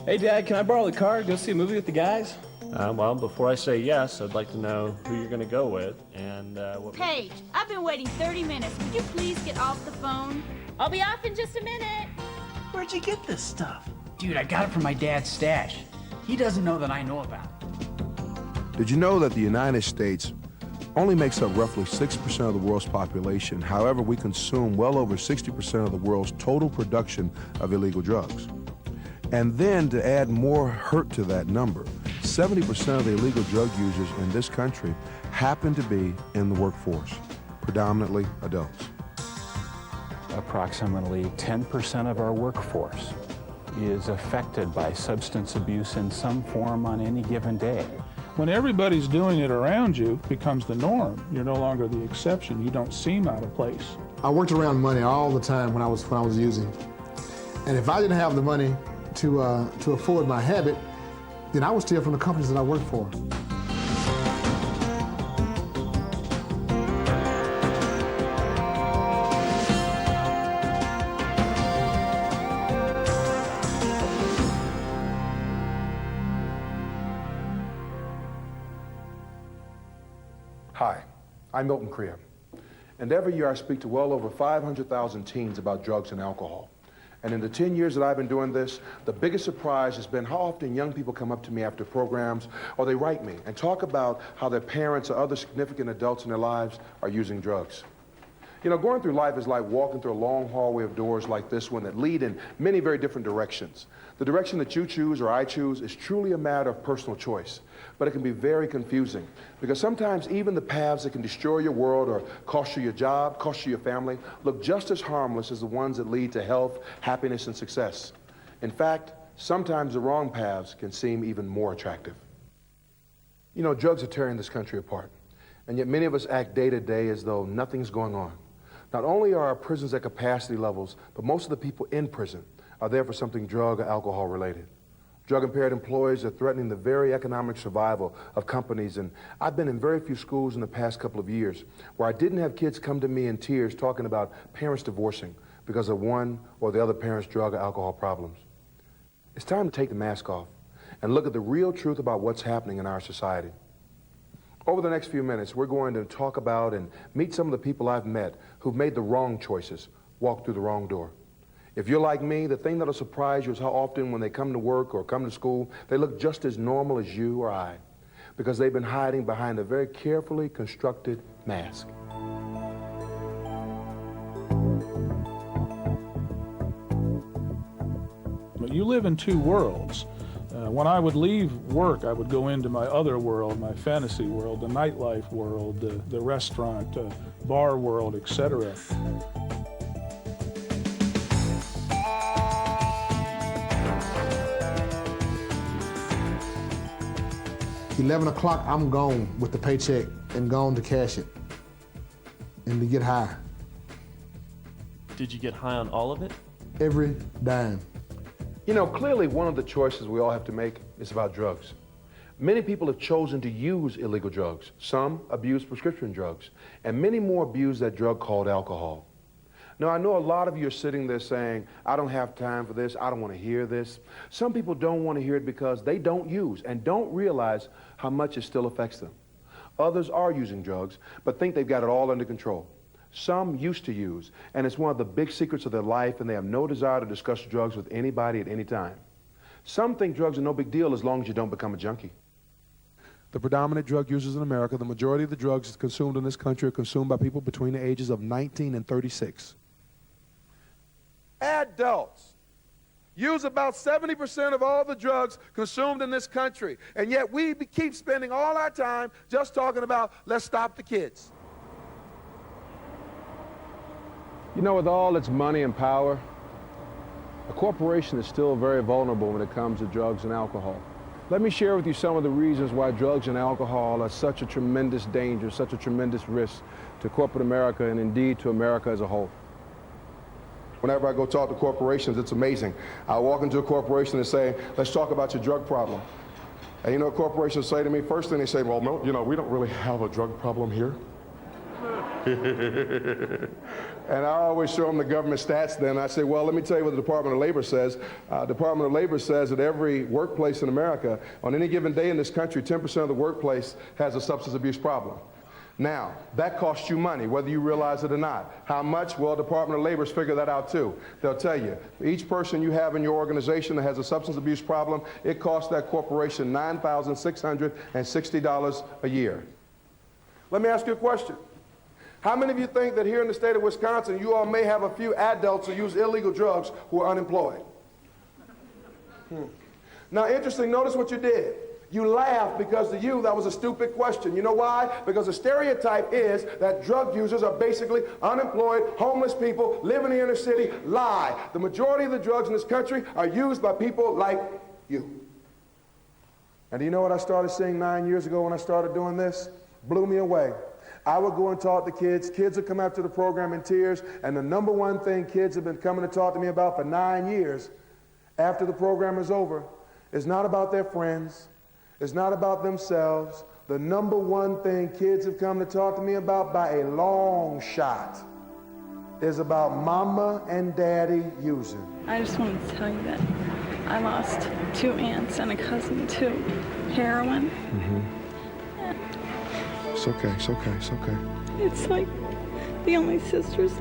Hey, Dad, can I borrow the car? Go see a movie with the guys? Well, before I say yes, I'd like to know who you're going to go with and what... Paige, I've been waiting 30 minutes. Would you please get off the phone? I'll be off in just a minute. Where'd you get this stuff? Dude, I got it from my dad's stash. He doesn't know that I know about it. Did you know that the United States only makes up roughly 6% of the world's population? However, we consume well over 60% of the world's total production of illegal drugs. And then to add more hurt to that number, 70% of the illegal drug users in this country happen to be in the workforce, predominantly adults. Approximately 10% of our workforce is affected by substance abuse in some form on any given day. When everybody's doing it around you, it becomes the norm. You're no longer the exception. You don't seem out of place. I worked around money all the time when I was using. And if I didn't have the money to afford my habit, then I would steal from the companies that I worked for. Hi, I'm Milton Crea, and every year I speak to well over 500,000 teens about drugs and alcohol. And in the 10 years that I've been doing this, the biggest surprise has been how often young people come up to me after programs, or they write me and talk about how their parents or other significant adults in their lives are using drugs. You know, going through life is like walking through a long hallway of doors like this one that lead in many very different directions. The direction that you choose or I choose is truly a matter of personal choice, but it can be very confusing because sometimes even the paths that can destroy your world or cost you your job, cost you your family, look just as harmless as the ones that lead to health, happiness, and success. In fact, sometimes the wrong paths can seem even more attractive. You know, drugs are tearing this country apart, and yet many of us act day to day as though nothing's going on. Not only are our prisons at capacity levels, but most of the people in prison are there for something drug or alcohol related. Drug-impaired employees are threatening the very economic survival of companies, and I've been in very few schools in the past couple of years where I didn't have kids come to me in tears talking about parents divorcing because of one or the other parent's drug or alcohol problems. It's time to take the mask off and look at the real truth about what's happening in our society. Over the next few minutes, we're going to talk about and meet some of the people I've met who've made the wrong choices, walked through the wrong door. If you're like me, the thing that'll surprise you is how often when they come to work or come to school, they look just as normal as you or I, because they've been hiding behind a very carefully constructed mask. You live in two worlds. When I would leave work, I would go into my other world, my fantasy world, the nightlife world, the restaurant, bar world, etc. 11 o'clock, I'm gone with the paycheck and gone to cash it and to get high. Did you get high on all of it? Every dime. You know, clearly one of the choices we all have to make is about drugs. Many people have chosen to use illegal drugs. Some abuse prescription drugs, and many more abuse that drug called alcohol. Now, I know a lot of you are sitting there saying, I don't have time for this, I don't want to hear this. Some people don't want to hear it because they don't use and don't realize how much it still affects them. Others are using drugs, but think they've got it all under control. Some used to use, and it's one of the big secrets of their life, and they have no desire to discuss drugs with anybody at any time. Some think drugs are no big deal as long as you don't become a junkie. The predominant drug users in America, the majority of the drugs consumed in this country are consumed by people between the ages of 19 and 36. Adults use about 70% of all the drugs consumed in this country, and yet we keep spending all our time just talking about, let's stop the kids. You know, with all its money and power, a corporation is still very vulnerable when it comes to drugs and alcohol. Let me share with you some of the reasons why drugs and alcohol are such a tremendous danger, such a tremendous risk to corporate America and indeed to America as a whole. Whenever I go talk to corporations, it's amazing. I walk into a corporation and say, let's talk about your drug problem. And you know what corporations say to me? First thing they say, well, no, you know, we don't really have a drug problem here. And I always show them the government stats then. I say, well, let me tell you what the Department of Labor says. Department of Labor says that every workplace in America, on any given day in this country, 10% of the workplace has a substance abuse problem. Now, that costs you money, whether you realize it or not. How much? Well, Department of Labor's figure that out too. They'll tell you, each person you have in your organization that has a substance abuse problem, it costs that corporation $9,660 a year. Let me ask you a question. How many of you think that here in the state of Wisconsin, you all may have a few adults who use illegal drugs who are unemployed? Now, interesting, notice what you did. You laughed because to you that was a stupid question. You know why? Because the stereotype is that drug users are basically unemployed, homeless people, live in the inner city. Lie. The majority of the drugs in this country are used by people like you. And do you know what I started seeing 9 years ago when I started doing this? Blew me away. I would go and talk to kids. Kids would come out to the program in tears, and the number one thing kids have been coming to talk to me about for 9 years after the program is over is not about their friends. It's not about themselves. The number one thing kids have come to talk to me about by a long shot is about mama and daddy using. I just wanted to tell you that I lost 2 aunts and a cousin to heroin. It's okay, it's okay, it's okay. It's like the only sisters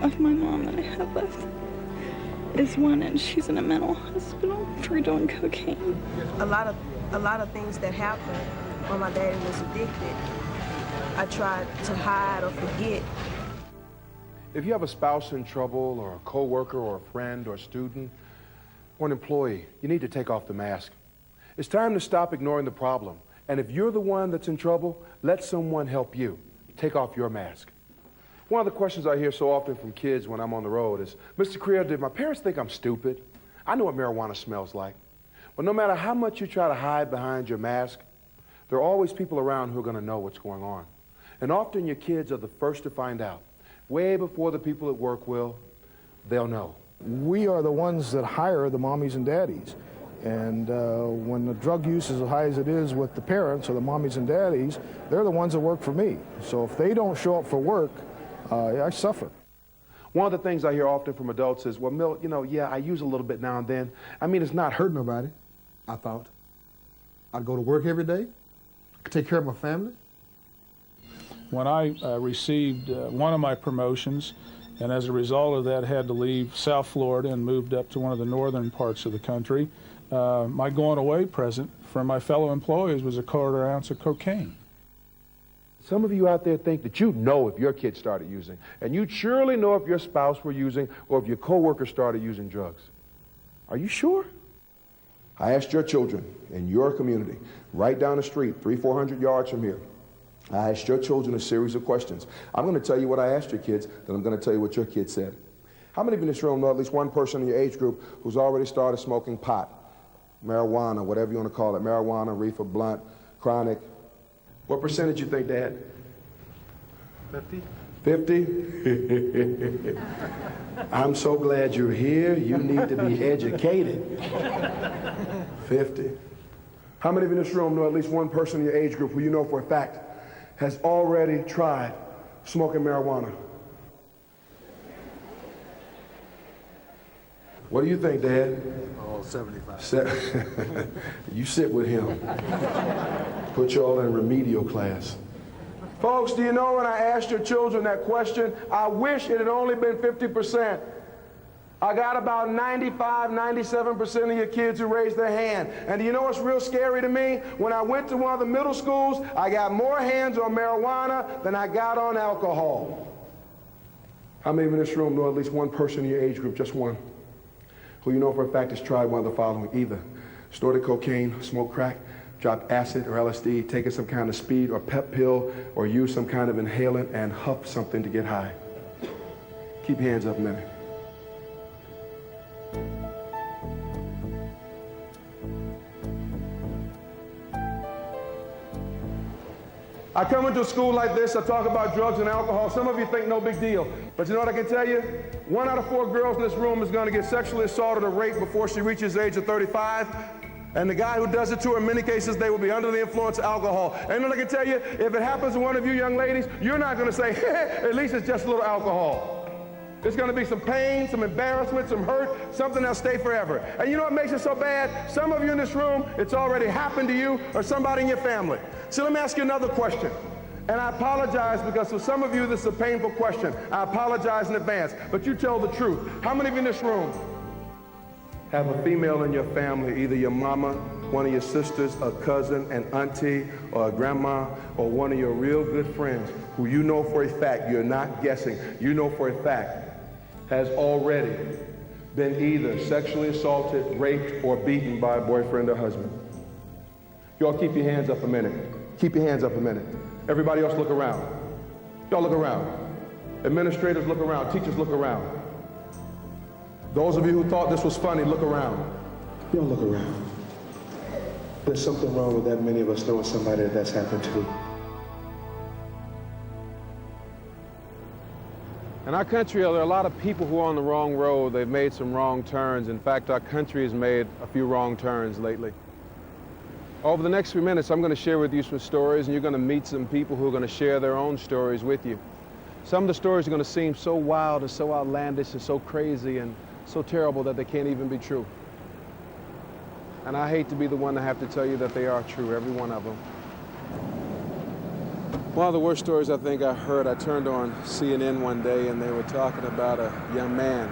of my mom that I have left is one, and she's in a mental hospital for doing cocaine. A lot of things that happened when my daddy was addicted, I tried to hide or forget. If you have a spouse in trouble, or a coworker, or a friend, or a student, or an employee, you need to take off the mask. It's time to stop ignoring the problem. And if you're the one that's in trouble, let someone help you. Take off your mask. One of the questions I hear so often from kids when I'm on the road is, Mr. Creer, did my parents think I'm stupid? I know what marijuana smells like. But no matter how much you try to hide behind your mask, there are always people around who are going to know what's going on. And often your kids are the first to find out. Way before the people at work will, they'll know. We are the ones that hire the mommies and daddies. And when the drug use is as high as it is with the parents or the mommies and daddies, they're the ones that work for me. So if they don't show up for work, I suffer. One of the things I hear often from adults is, well, Milt, you know, yeah, I use a little bit now and then. I mean, it's not hurting nobody, I thought. I'd go to work every day. I could take care of my family. When I received one of my promotions, and as a result of that had to leave South Florida and moved up to one of the northern parts of the country, my going away present from my fellow employees was a 1/4 ounce of cocaine. Some of you out there think that you'd know if your kid started using, and you'd surely know if your spouse were using or if your coworker started using drugs. Are you sure? I asked your children in your community, right down the street, 300-400 yards from here. I asked your children a series of questions. I'm going to tell you what I asked your kids, then I'm going to tell you what your kids said. How many of you in this room know at least one person in your age group who's already started smoking pot, marijuana, whatever you want to call it, marijuana, reefer, blunt, chronic? What percentage you think, Dad? 50. 50? I'm so glad you're here. You need to be educated. 50. How many of you in this room know at least one person in your age group who you know for a fact has already tried smoking marijuana? What do you think, Dad? Oh, 75. You sit with him. Put you all in remedial class. Folks, do you know when I asked your children that question, I wish it had only been 50%. I got about 95, 97% of your kids who raised their hand. And do you know what's real scary to me? When I went to one of the middle schools, I got more hands on marijuana than I got on alcohol. How many in this room know at least one person in your age group, just one, who you know for a fact has tried one of the following? Either snorted cocaine, smoked crack, dropped acid or LSD, taken some kind of speed or pep pill, or used some kind of inhalant and huffed something to get high. Keep your hands up a minute. I come into a school like this, I talk about drugs and alcohol. Some of you think no big deal. But you know what I can tell you? 1 out of 4 girls in this room is going to get sexually assaulted or raped before she reaches the age of 35. And the guy who does it to her, in many cases, they will be under the influence of alcohol. And I can tell you, if it happens to one of you young ladies, you're not going to say, at least it's just a little alcohol. There's going to be some pain, some embarrassment, some hurt, something that'll stay forever. And you know what makes it so bad? Some of you in this room, it's already happened to you or somebody in your family. So let me ask you another question. And I apologize because for some of you, this is a painful question. I apologize in advance, but you tell the truth. How many of you in this room have a female in your family, either your mama, one of your sisters, a cousin, an auntie, or a grandma, or one of your real good friends who you know for a fact, you're not guessing, you know for a fact, has already been either sexually assaulted, raped, or beaten by a boyfriend or husband? Y'all keep your hands up a minute. Keep your hands up a minute. Everybody else look around. Y'all look around. Administrators look around. Teachers look around. Those of you who thought this was funny, look around. Y'all look around. There's something wrong with that many of us knowing somebody that's happened to. In our country, there are a lot of people who are on the wrong road. They've made some wrong turns. In fact, our country has made a few wrong turns lately. Over the next few minutes, I'm going to share with you some stories, and you're going to meet some people who are going to share their own stories with you. Some of the stories are going to seem so wild and so outlandish and so crazy and so terrible that they can't even be true. And I hate to be the one to have to tell you that they are true, every one of them. One of the worst stories I think I heard, I turned on CNN one day and they were talking about a young man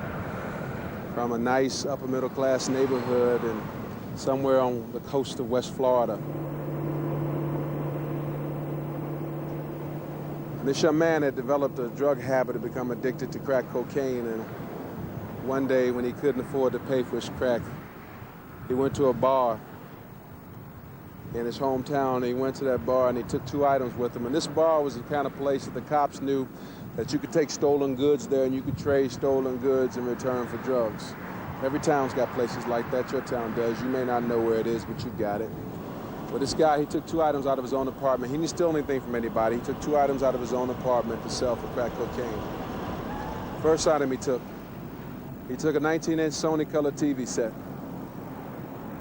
from a nice upper middle class neighborhood and somewhere on the coast of West Florida. And this young man had developed a drug habit and become addicted to crack cocaine, and one day when he couldn't afford to pay for his crack, he went to a bar in his hometown. He went to that bar and he took 2 items with him. And this bar was the kind of place that the cops knew that you could take stolen goods there and you could trade stolen goods in return for drugs. Every town's got places like that. Your town does. You may not know where it is, but you got it. But this guy, he took 2 items out of his own apartment. He didn't steal anything from anybody. He took 2 items out of his own apartment to sell for crack cocaine. First item he took a 19-inch Sony color TV set.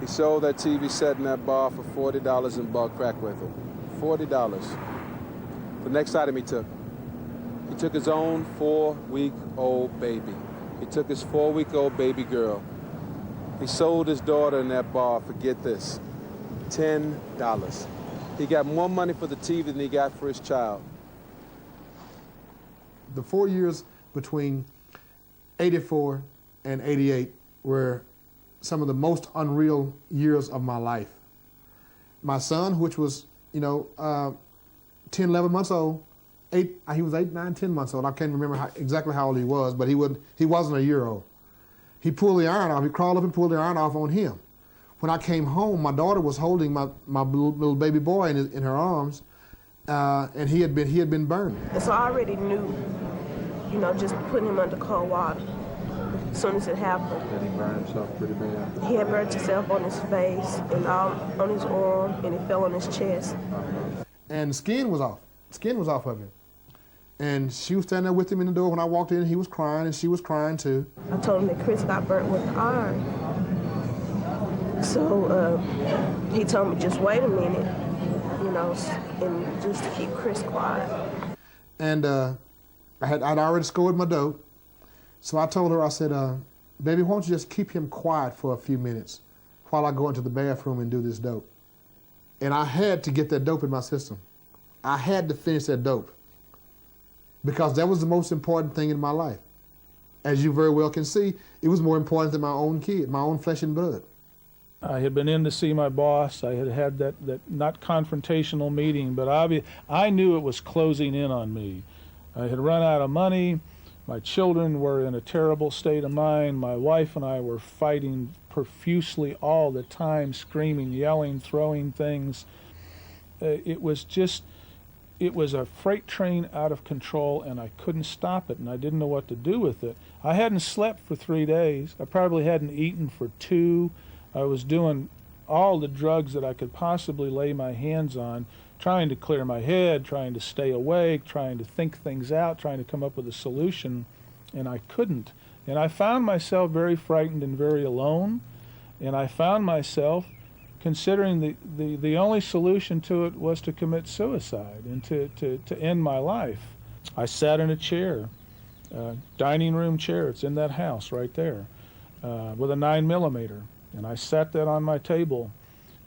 He sold that TV set in that bar for $40 and bought crack with it. $40. The next item he took his own 4-week-old baby. He took his 4-week-old baby girl. He sold his daughter in that bar for, get this, $10. He got more money for the TV than he got for his child. The 4 years between 84 and 88 were some of the most unreal years of my life. My son, which was, 10, 11 months old, he was 8, 9, 10 months old. I can't remember exactly how old he was, but he wasn't a year old. He pulled the iron off. He crawled up and pulled the iron off on him. When I came home, my daughter was holding my little baby boy in her arms, and he had been burned. And so I already knew, just putting him under cold water as soon as it happened. Did he burn himself pretty bad? He had burnt himself on his face and on his arm, and it fell on his chest. And skin was off. Skin was off of him. And she was standing there with him in the door when I walked in. He was crying, and she was crying too. I told him that Chris got burnt with the iron. So he told me just wait a minute, and just to keep Chris quiet. And I'd already scored my dope. So I told her, I said, baby, why don't you just keep him quiet for a few minutes while I go into the bathroom and do this dope. And I had to get that dope in my system. I had to finish that dope because that was the most important thing in my life. As you very well can see, it was more important than my own kid, my own flesh and blood. I had been in to see my boss. I had that not confrontational meeting, but I knew it was closing in on me. I had run out of money. My children were in a terrible state of mind. My wife and I were fighting profusely all the time, screaming, yelling, throwing things. It was a freight train out of control, and I couldn't stop it, and I didn't know what to do with it. I hadn't slept for 3 days. I probably hadn't eaten for 2. I was doing all the drugs that I could possibly lay my hands on, trying to clear my head, trying to stay awake, trying to think things out, trying to come up with a solution, and I couldn't. And I found myself very frightened and very alone, and I found myself considering the only solution to it was to commit suicide and to end my life. I sat in a chair, dining room chair, it's in that house right there, with a 9mm, and I sat that on my table,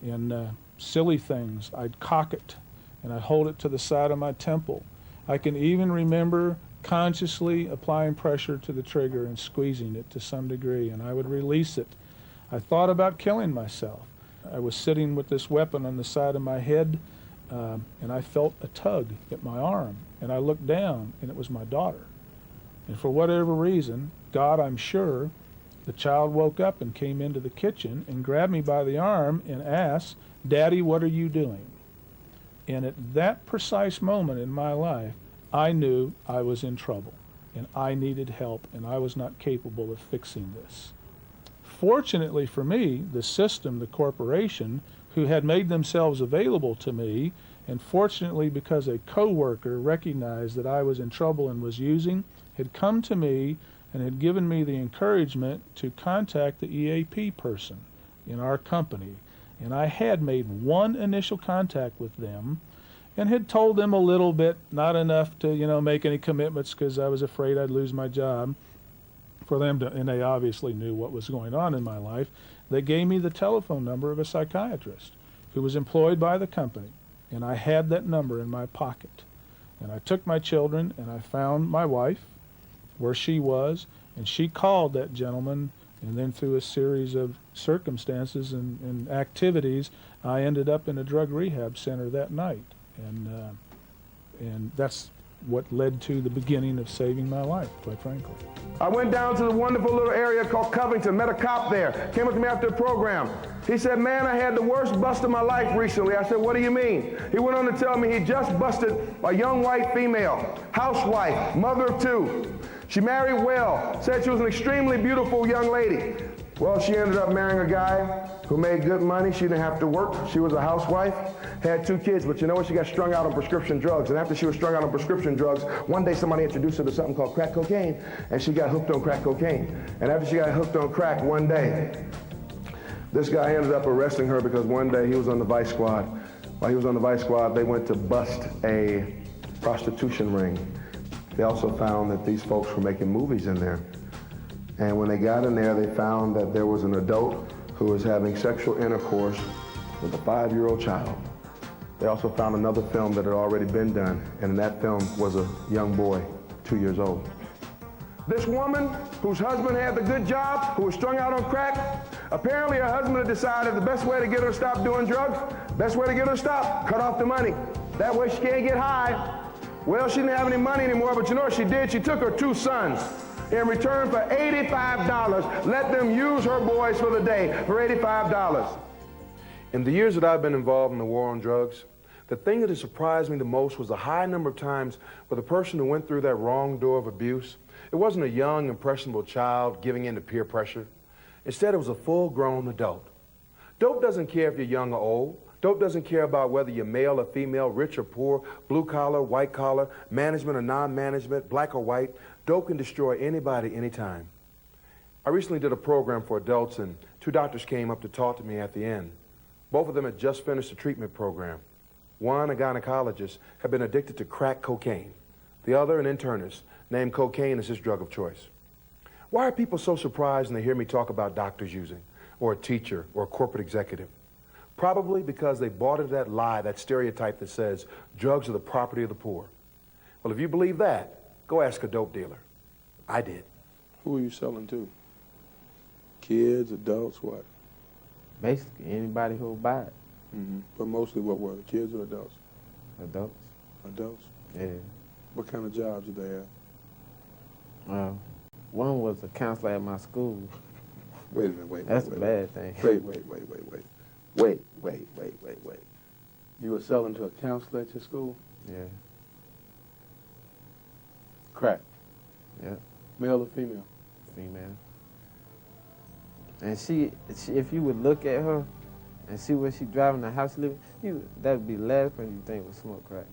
and silly things, I'd cock it, and I'd hold it to the side of my temple. I can even remember consciously applying pressure to the trigger and squeezing it to some degree, and I would release it. I thought about killing myself. I was sitting with this weapon on the side of my head, and I felt a tug at my arm, and I looked down, and it was my daughter. And for whatever reason, God, I'm sure, the child woke up and came into the kitchen and grabbed me by the arm and asked, "Daddy, what are you doing?" And at that precise moment in my life, I knew I was in trouble, and I needed help, and I was not capable of fixing this. Fortunately for me, the system, the corporation, who had made themselves available to me, and fortunately because a coworker recognized that I was in trouble and was using, had come to me and had given me the encouragement to contact the EAP person in our company. And I had made one initial contact with them and had told them a little bit, not enough to, make any commitments because I was afraid I'd lose my job for them to, and they obviously knew what was going on in my life. They gave me the telephone number of a psychiatrist who was employed by the company, and I had that number in my pocket. And I took my children and I found my wife where she was, and she called that gentleman, and then through a series of circumstances and activities, I ended up in a drug rehab center that night. And that's what led to the beginning of saving my life, quite frankly. I went down to the wonderful little area called Covington, met a cop there, came up to me after the program. He said, "Man, I had the worst bust of my life recently." I said, "What do you mean?" He went on to tell me he just busted a young white female, housewife, mother of 2. She married well, said she was an extremely beautiful young lady. Well, she ended up marrying a guy who made good money. She didn't have to work. She was a housewife, had 2 kids, but you know what? She got strung out on prescription drugs. And after she was strung out on prescription drugs, one day somebody introduced her to something called crack cocaine, and she got hooked on crack cocaine. And after she got hooked on crack one day, this guy ended up arresting her because one day he was on the vice squad. While he was on the vice squad, they went to bust a prostitution ring. They also found that these folks were making movies in there. And when they got in there, they found that there was an adult who was having sexual intercourse with a 5-year-old child. They also found another film that had already been done, and in that film was a young boy, 2 years old. This woman, whose husband had the good job, who was strung out on crack, apparently her husband had decided the best way to get her to stop doing drugs, best way to get her to stop, cut off the money. That way she can't get high. Well, she didn't have any money anymore, but you know what she did? She took her 2 sons. In return for $85, let them use her boys for the day for $85. In the years that I've been involved in the war on drugs, the thing that has surprised me the most was the high number of times where the person who went through that wrong door of abuse, it wasn't a young, impressionable child giving in to peer pressure. Instead, it was a full-grown adult. Dope doesn't care if you're young or old. Dope doesn't care about whether you're male or female, rich or poor, blue collar, white collar, management or non-management, black or white. Dope can destroy anybody, anytime. I recently did a program for adults, and 2 doctors came up to talk to me at the end. Both of them had just finished a treatment program. One, a gynecologist, had been addicted to crack cocaine. The other, an internist, named cocaine as his drug of choice. Why are people so surprised when they hear me talk about doctors using, or a teacher, or a corporate executive? Probably because they bought into that lie, that stereotype that says drugs are the property of the poor. Well, if you believe that, go ask a dope dealer. I did. Who are you selling to? Kids, adults, what? Basically, anybody who will buy it. Mm-hmm. But mostly what were the kids or adults? Adults. Adults? Yeah. What kind of jobs did they have? One was a counselor at my school. Wait a minute, That's a bad thing. Wait. You were selling to a counselor at your school? Yeah. Crack? Yeah. Male or female? Female. And she, if you would look at her and see where she driving, the house living, that would be the last person you think would smoke crack.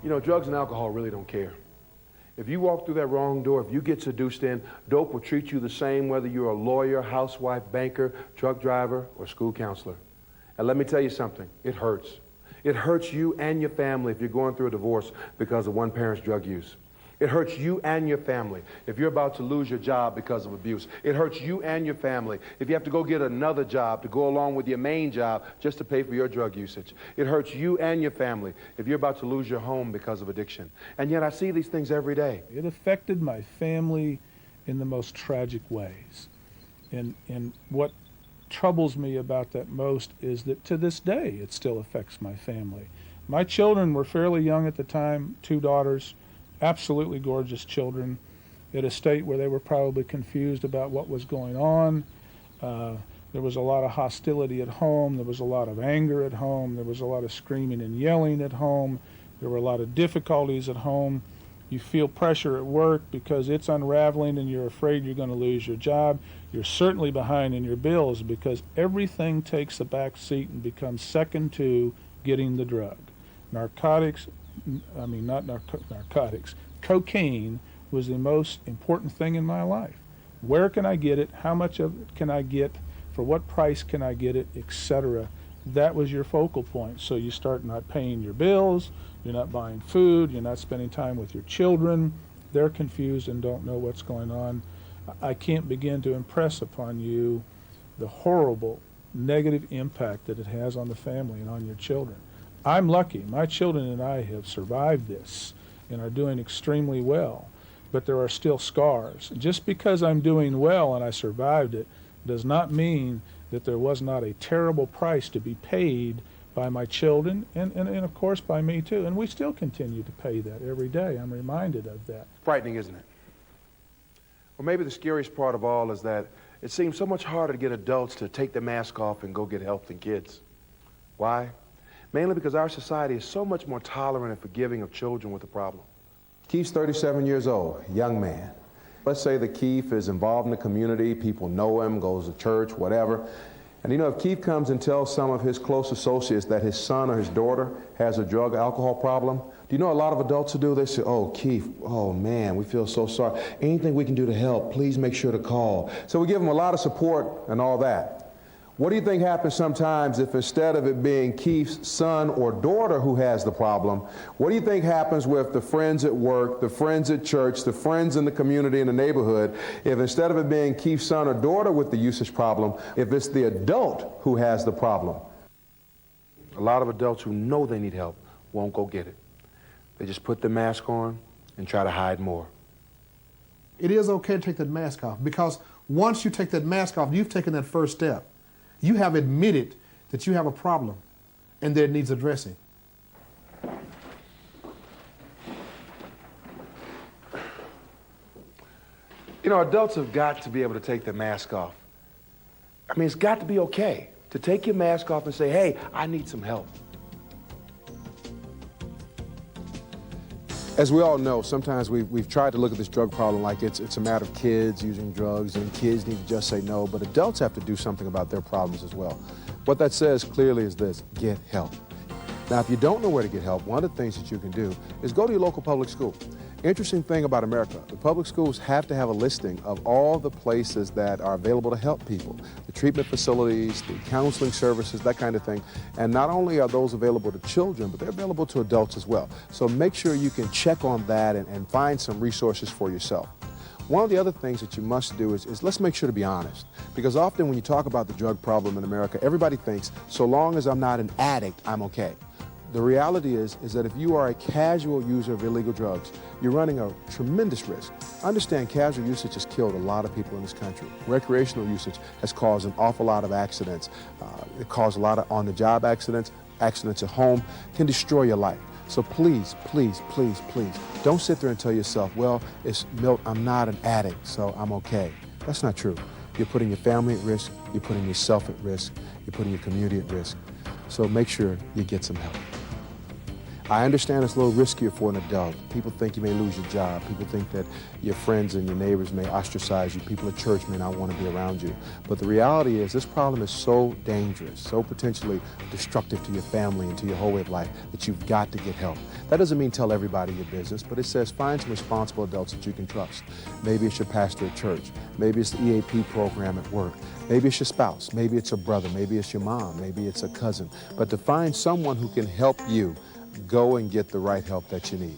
You know, drugs and alcohol really don't care. If you walk through that wrong door, if you get seduced in, dope will treat you the same whether you're a lawyer, housewife, banker, truck driver, or school counselor. And let me tell you something, it hurts. It hurts you and your family if you're going through a divorce because of one parent's drug use. It hurts you and your family if you're about to lose your job because of abuse. It hurts you and your family if you have to go get another job to go along with your main job just to pay for your drug usage. It hurts you and your family if you're about to lose your home because of addiction. And yet I see these things every day. It affected my family in the most tragic ways. And what troubles me about that most is that to this day it still affects my family. My children were fairly young at the time, 2 daughters, absolutely gorgeous children, at a state where they were probably confused about what was going on. There was a lot of hostility at home. There was a lot of anger at home. There was a lot of screaming and yelling at home. There were a lot of difficulties at home. You feel pressure at work because it's unraveling and you're afraid you're going to lose your job. You're certainly behind in your bills because everything takes a back seat and becomes second to getting the drug. Narcotics, I mean not narcotics, cocaine was the most important thing in my life. Where can I get it? How much of it can I get? For what price can I get it? Etc. That was your focal point. So you start not paying your bills, you're not buying food, you're not spending time with your children. They're confused and don't know what's going on. I can't begin to impress upon you the horrible negative impact that it has on the family and on your children. I'm lucky. My children and I have survived this and are doing extremely well, but there are still scars. Just because I'm doing well and I survived it does not mean that there was not a terrible price to be paid by my children and of course by me too. And we still continue to pay that every day. I'm reminded of that. Frightening, isn't it? Well, maybe the scariest part of all is that it seems so much harder to get adults to take the mask off and go get help than kids. Why? Mainly because our society is so much more tolerant and forgiving of children with a problem. Keith's 37 years old, young man. Let's say that Keith is involved in the community, people know him, goes to church, whatever. And you know, if Keith comes and tells some of his close associates that his son or his daughter has a drug alcohol problem, do you know a lot of adults who do? They say, oh, Keith, oh man, we feel so sorry. Anything we can do to help, please make sure to call. So we give them a lot of support and all that. What do you think happens sometimes if instead of it being Keith's son or daughter who has the problem, what do you think happens with the friends at work, the friends at church, the friends in the community, in the neighborhood, if instead of it being Keith's son or daughter with the usage problem, if it's the adult who has the problem? A lot of adults who know they need help won't go get it. They just put the mask on and try to hide more. It is okay to take that mask off because once you take that mask off, you've taken that first step. You have admitted that you have a problem and that it needs addressing. You know, adults have got to be able to take their mask off. I mean, it's got to be okay to take your mask off and say, hey, I need some help. As we all know, sometimes we've tried to look at this drug problem like it's a matter of kids using drugs and kids need to just say no, but adults have to do something about their problems as well. What that says clearly is this: get help. Now, if you don't know where to get help, one of the things that you can do is go to your local public school. Interesting thing about America, the public schools have to have a listing of all the places that are available to help people, the treatment facilities, the counseling services, that kind of thing. And not only are those available to children, but they're available to adults as well. So make sure you can check on that and find some resources for yourself. One of the other things that you must do is let's make sure to be honest. Because often when you talk about the drug problem in America, everybody thinks, so long as I'm not an addict, I'm okay. The reality is that if you are a casual user of illegal drugs, you're running a tremendous risk. Understand, casual usage has killed a lot of people in this country. Recreational usage has caused an awful lot of accidents. It caused a lot of on-the-job accidents, accidents at home, can destroy your life. So please, please, please, please, don't sit there and tell yourself, well, I'm not an addict, so I'm okay. That's not true. You're putting your family at risk, you're putting yourself at risk, you're putting your community at risk. So make sure you get some help. I understand it's a little riskier for an adult. People think you may lose your job. People think that your friends and your neighbors may ostracize you. People at church may not want to be around you. But the reality is this problem is so dangerous, so potentially destructive to your family and to your whole way of life that you've got to get help. That doesn't mean tell everybody your business, but it says find some responsible adults that you can trust. Maybe it's your pastor at church. Maybe it's the EAP program at work. Maybe it's your spouse. Maybe it's a brother. Maybe it's your mom. Maybe it's a cousin. But to find someone who can help you, go and get the right help that you need.